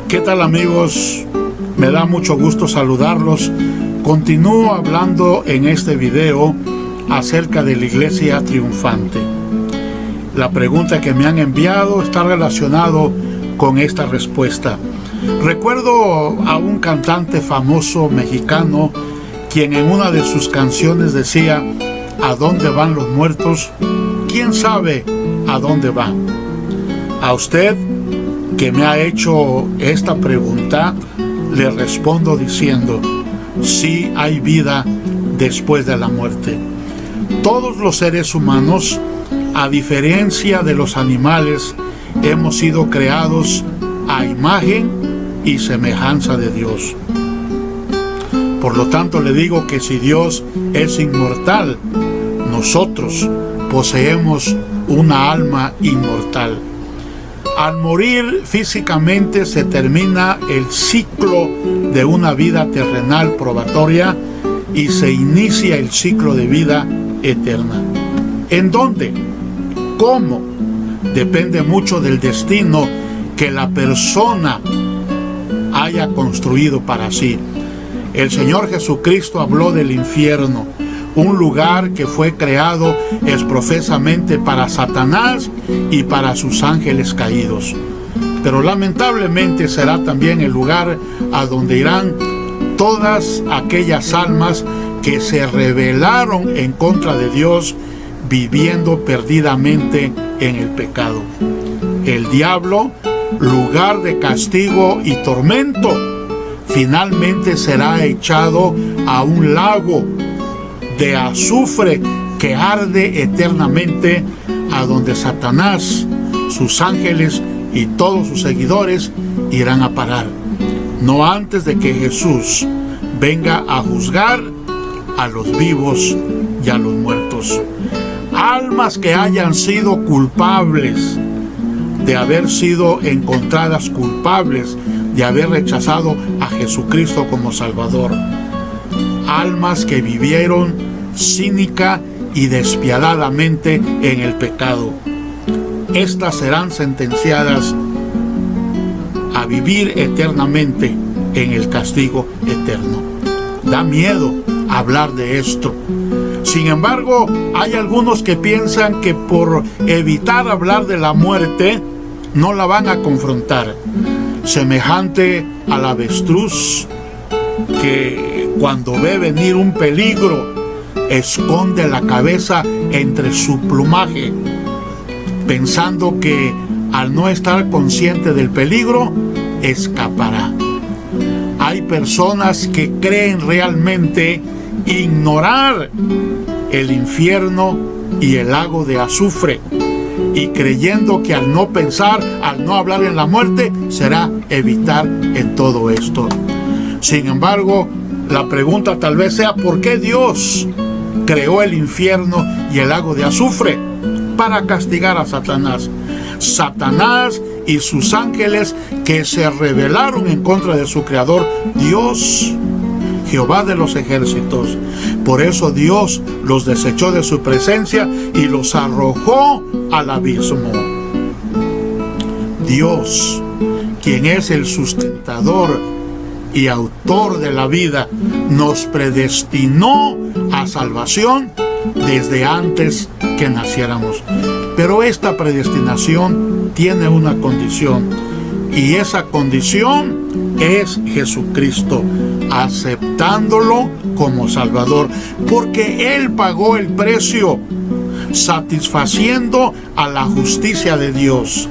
¿Qué tal, amigos? Me da mucho gusto saludarlos. Continúo hablando en este video acerca de la iglesia triunfante. La pregunta que me han enviado está relacionado con esta respuesta. Recuerdo a un cantante famoso mexicano quien en una de sus canciones decía: ¿a dónde van los muertos? ¿Quién sabe a dónde van? A usted que me ha hecho esta pregunta, le respondo diciendo: sí hay vida después de la muerte. Todos los seres humanos, a diferencia de los animales, hemos sido creados a imagen y semejanza de Dios. Por lo tanto, le digo que si Dios es inmortal, nosotros poseemos una alma inmortal. Al morir físicamente se termina el ciclo de una vida terrenal probatoria y se inicia el ciclo de vida eterna. ¿En dónde? ¿Cómo? Depende mucho del destino que la persona haya construido para sí. El Señor Jesucristo habló del infierno, un lugar que fue creado exprofesamente para Satanás y para sus ángeles caídos. Pero lamentablemente será también el lugar a donde irán todas aquellas almas que se rebelaron en contra de Dios, viviendo perdidamente en el pecado. El diablo, lugar de castigo y tormento, finalmente será echado a un lago de azufre que arde eternamente, a donde Satanás, sus ángeles y todos sus seguidores irán a parar, no antes de que Jesús venga a juzgar a los vivos y a los muertos. Almas que hayan sido culpables de haber sido encontradas culpables de haber rechazado a Jesucristo como Salvador. Almas que vivieron cínica y despiadadamente en el pecado. Estas serán sentenciadas a vivir eternamente en el castigo eterno. Da miedo hablar de esto. Sin embargo, hay algunos que piensan que por evitar hablar de la muerte no la van a confrontar. Semejante al avestruz que cuando ve venir un peligro esconde la cabeza entre su plumaje, pensando que al no estar consciente del peligro, escapará. Hay personas que creen realmente ignorar el infierno y el lago de azufre, y creyendo que al no pensar, al no hablar en la muerte, será evitar en todo esto. Sin embargo, la pregunta tal vez sea: ¿por qué Dios creó el infierno y el lago de azufre? Para castigar a Satanás. Satanás y sus ángeles que se rebelaron en contra de su creador, Dios, Jehová de los ejércitos. Por eso Dios los desechó de su presencia y los arrojó al abismo. Dios, quien es el sustentador y autor de la vida, nos predestinó a salvación desde antes que naciéramos. Pero esta predestinación tiene una condición, y esa condición es Jesucristo, aceptándolo como Salvador, porque Él pagó el precio, satisfaciendo a la justicia de Dios.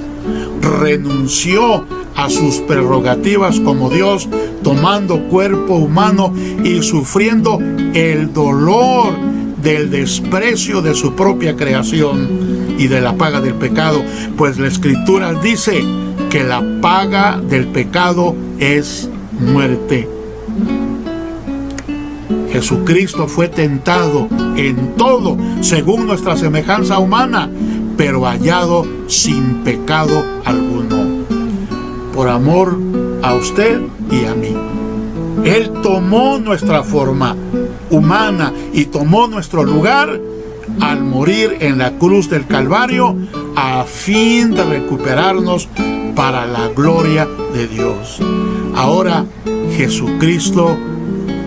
Renunció a sus prerrogativas como Dios, tomando cuerpo humano y sufriendo el dolor del desprecio de su propia creación y de la paga del pecado, pues la Escritura dice que la paga del pecado es muerte. Jesucristo fue tentado en todo según nuestra semejanza humana, pero hallado sin pecado alguno. Por amor a usted y a mí. Él tomó nuestra forma humana y tomó nuestro lugar al morir en la cruz del Calvario a fin de recuperarnos para la gloria de Dios. Ahora Jesucristo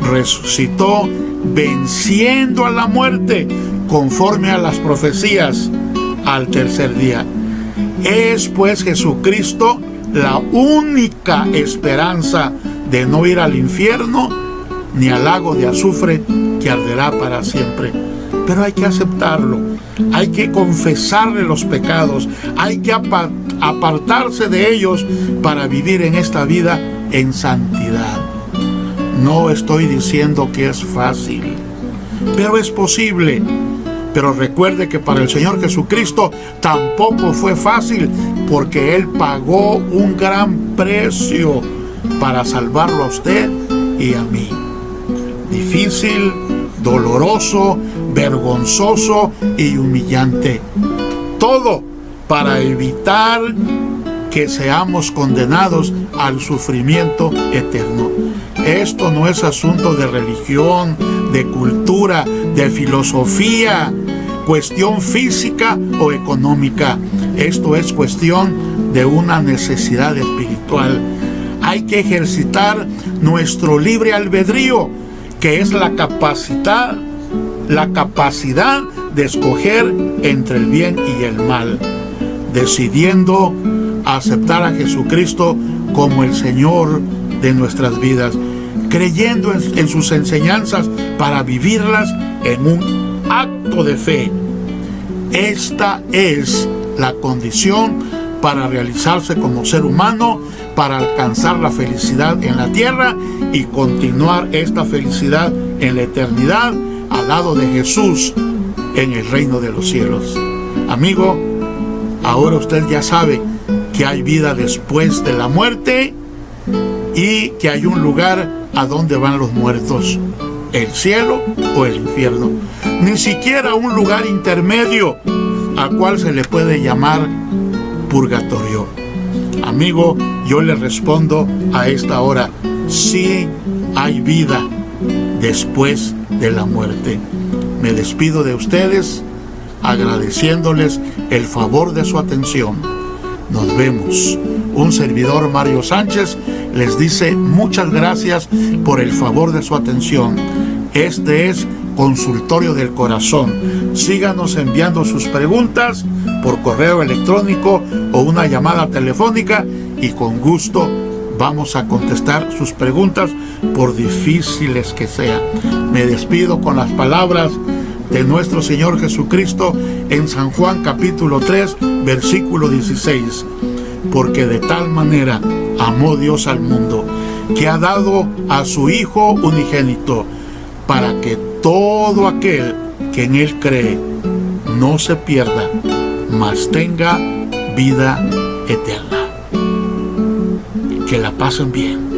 resucitó venciendo a la muerte conforme a las profecías al tercer día. Es pues Jesucristo la única esperanza de no ir al infierno ni al lago de azufre que arderá para siempre. Pero hay que aceptarlo, hay que confesarle los pecados, hay que apartarse de ellos para vivir en esta vida en santidad. No estoy diciendo que es fácil, pero es posible. Pero recuerde que para el Señor Jesucristo tampoco fue fácil, porque Él pagó un gran precio para salvarlo a usted y a mí. Difícil, doloroso, vergonzoso y humillante. Todo para evitar que seamos condenados al sufrimiento eterno. Esto no es asunto de religión, de cultura, de filosofía, cuestión física o económica. Esto es cuestión de una necesidad espiritual. Hay que ejercitar nuestro libre albedrío, que es la capacidad de escoger entre el bien y el mal, decidiendo aceptar a Jesucristo como el Señor de nuestras vidas, creyendo en sus enseñanzas para vivirlas en un acto de fe. Esta es la condición para realizarse como ser humano, para alcanzar la felicidad en la tierra y continuar esta felicidad en la eternidad al lado de Jesús en el reino de los cielos. Amigo, ahora usted ya sabe que hay vida después de la muerte y que hay un lugar a donde van los muertos, el cielo o el infierno. Ni siquiera un lugar intermedio al cual se le puede llamar purgatorio. Amigo, yo le respondo a esta hora: sí hay vida después de la muerte. Me despido de ustedes agradeciéndoles el favor de su atención. Nos vemos. Un servidor, Mario Sánchez, les dice muchas gracias por el favor de su atención. Este es Consultorio del Corazón. Síganos enviando sus preguntas por correo electrónico o una llamada telefónica y con gusto vamos a contestar sus preguntas, por difíciles que sean. Me despido con las palabras de nuestro Señor Jesucristo en San Juan capítulo 3, versículo 16. Porque de tal manera amó Dios al mundo, que ha dado a su Hijo unigénito, para que todo aquel que en Él cree no se pierda, mas tenga vida eterna. Que la pasen bien.